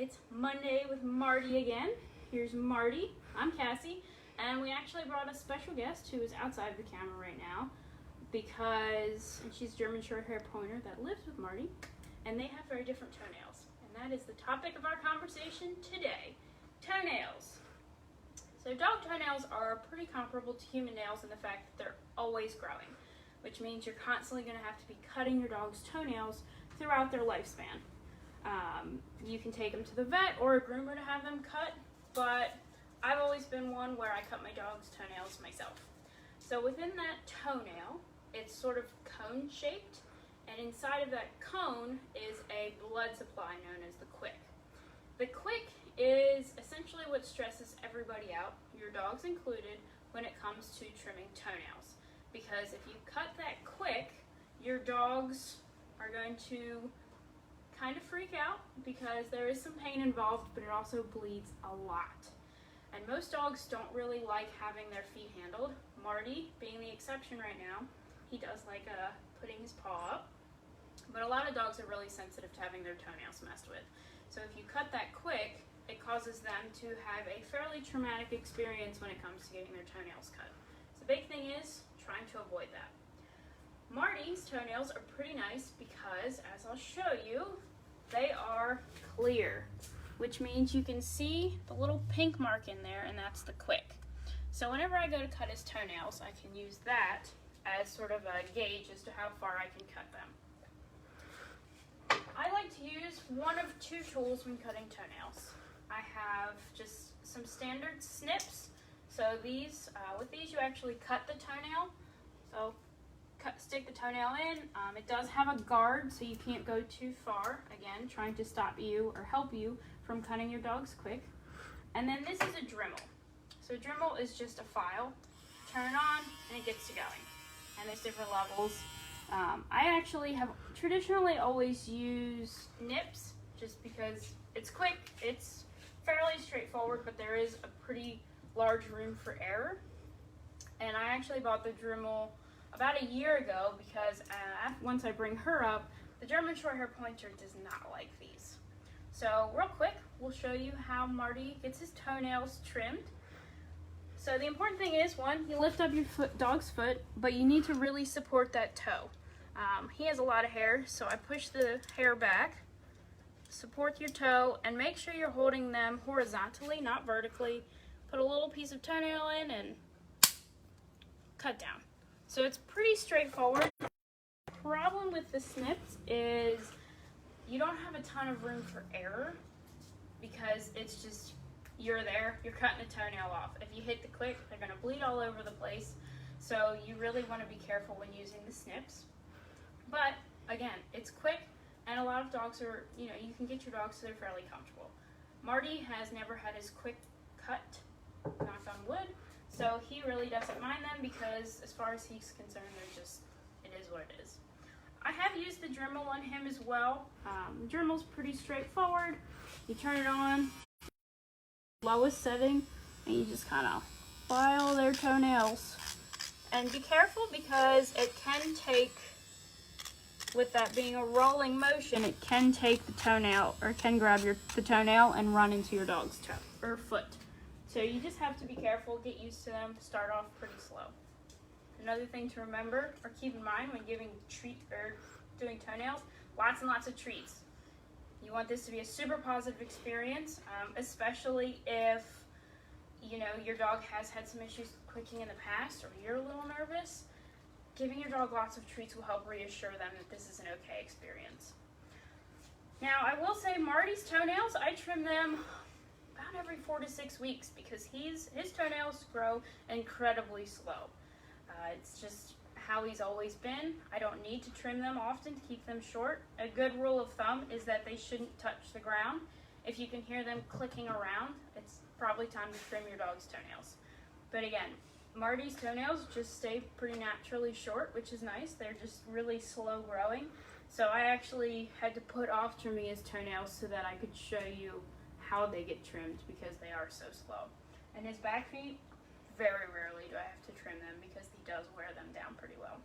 It's Monday with Marty again. Here's Marty. I'm Cassie, and we actually brought a special guest who is outside the camera right now because she's a German Shorthair Pointer that lives with Marty, and they have very different toenails. And that is the topic of our conversation today, toenails. So dog toenails are pretty comparable to human nails in the fact that they're always growing, which means you're constantly going to have to be cutting your dog's toenails throughout their lifespan. You can take them to the vet or a groomer to have them cut, but I've always been one where I cut my dog's toenails myself. So within that toenail, it's sort of cone shaped, and inside of that cone is a blood supply known as the quick. The quick is essentially what stresses everybody out, your dogs included, when it comes to trimming toenails. Because if you cut that quick, your dogs are going to kind of freak out because there is some pain involved, but it also bleeds a lot. And most dogs don't really like having their feet handled. Marty being the exception right now, he does like putting his paw up. But a lot of dogs are really sensitive to having their toenails messed with. So if you cut that quick, it causes them to have a fairly traumatic experience when it comes to getting their toenails cut. So the big thing is trying to avoid that. Marty's toenails are pretty nice because, as I'll show you, they are clear, which means you can see the little pink mark in there, and that's the quick. So whenever I go to cut his toenails, I can use that as sort of a gauge as to how far I can cut them. I like to use one of two tools when cutting toenails. I have just some standard snips. So these, with these you actually cut the toenail. So stick the toenail in. It does have a guard, so you can't go too far. Again, trying to stop you or help you from cutting your dogs quick. And then this is a Dremel. So Dremel is just a file. Turn it on, and it gets to going. And there's different levels. I actually have traditionally always used nips, just because it's quick. It's fairly straightforward, but there is a pretty large room for error. And I actually bought the Dremel about a year ago because once I bring her up, the German Shorthair Pointer does not like these. So real quick, we'll show you how Marty gets his toenails trimmed. So the important thing is, one, you lift up your dog's foot, but you need to really support that toe. He has a lot of hair, so I push the hair back, support your toe, and make sure you're holding them horizontally, not vertically. Put a little piece of toenail in and cut down. So it's pretty straightforward. The problem with the snips is you don't have a ton of room for error because it's just, you're there, you're cutting a toenail off. If you hit the quick, they're gonna bleed all over the place. So you really wanna be careful when using the snips. But again, it's quick, and a lot of dogs are, you can get your dogs so they're fairly comfortable. Marty has never had his quick cut, knock on wood. So he really doesn't mind them because as far as he's concerned, it is what it is. I have used the Dremel on him as well. The Dremel's pretty straightforward. You turn it on, lowest setting, and you just kind of file their toenails. And be careful because it can take, with that being a rolling motion, it can take the toenail, or can grab the toenail and run into your dog's toe or foot. So you just have to be careful, get used to them, start off pretty slow. Another thing to remember or keep in mind when giving doing toenails, lots and lots of treats. You want this to be a super positive experience, especially if your dog has had some issues quicking in the past or you're a little nervous. Giving your dog lots of treats will help reassure them that this is an okay experience. Now I will say Marty's toenails, I trim them about every 4 to 6 weeks because his toenails grow incredibly slow. It's just how he's always been. I don't need to trim them often to keep them short. A good rule of thumb is that they shouldn't touch the ground. If you can hear them clicking around, it's probably time to trim your dog's toenails. But again, Marty's toenails just stay pretty naturally short, which is nice. They're just really slow growing. So I actually had to put off trimming his toenails so that I could show you how they get trimmed because they are so slow. And his back feet, very rarely do I have to trim them because he does wear them down pretty well.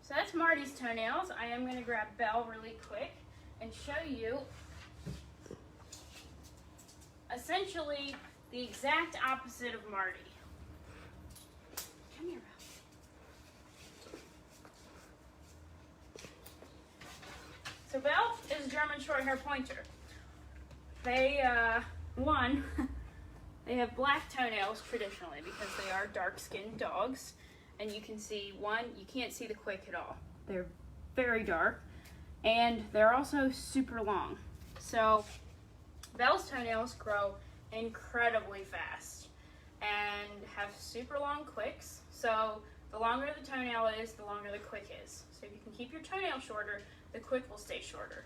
So that's Marty's toenails. I am going to grab Belle really quick and show you essentially the exact opposite of Marty. Come here, Belle. So Belle is a German Shorthair Pointer. They, they have black toenails traditionally because they are dark-skinned dogs. And you can see you can't see the quick at all. They're very dark, and they're also super long. So Belle's toenails grow incredibly fast and have super long quicks. So the longer the toenail is, the longer the quick is. So if you can keep your toenail shorter, the quick will stay shorter.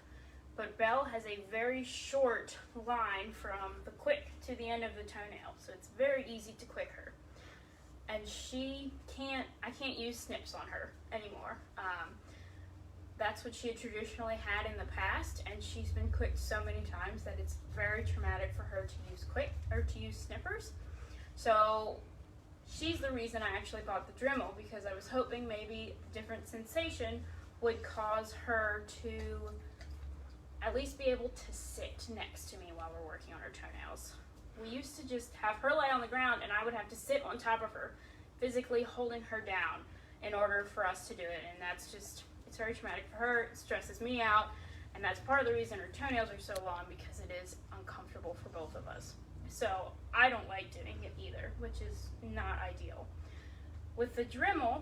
But Belle has a very short line from the quick to the end of the toenail, so it's very easy to quick her. And I can't use snips on her anymore. That's what she had traditionally had in the past, and she's been quicked so many times that it's very traumatic for her to use snippers. So she's the reason I actually bought the Dremel, because I was hoping maybe a different sensation would cause her to at least be able to sit next to me while we're working on her toenails. We used to just have her lay on the ground and I would have to sit on top of her, physically holding her down in order for us to do it. And that's just, it's very traumatic for her, it stresses me out, and that's part of the reason her toenails are so long, because it is uncomfortable for both of us. So I don't like doing it either, which is not ideal. With the Dremel,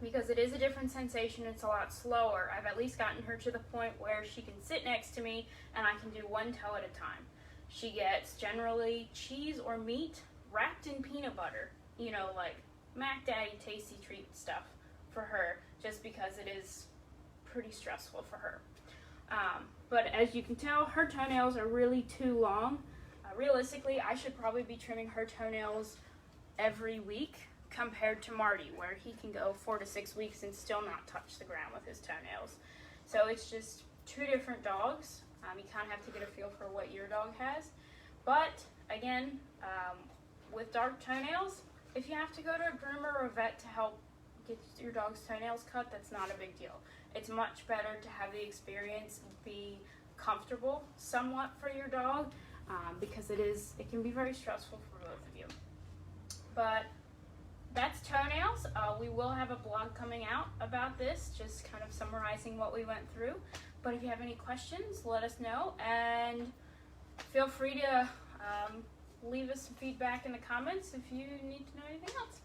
because it is a different sensation, it's a lot slower, I've at least gotten her to the point where she can sit next to me and I can do one toe at a time. She gets generally cheese or meat wrapped in peanut butter, you know, like Mac Daddy Tasty Treat stuff for her, just because it is pretty stressful for her. But as you can tell, her toenails are really too long. Realistically, I should probably be trimming her toenails every week compared to Marty, where he can go 4 to 6 weeks and still not touch the ground with his toenails. So it's just two different dogs. You kind of have to get a feel for what your dog has. But again, with dark toenails, if you have to go to a groomer or a vet to help get your dog's toenails cut, that's not a big deal. It's much better to have the experience be comfortable somewhat for your dog, because it can be very stressful for both of you. But that's toenails. We will have a blog coming out about this, just kind of summarizing what we went through. But if you have any questions, let us know, and feel free to leave us some feedback in the comments if you need to know anything else.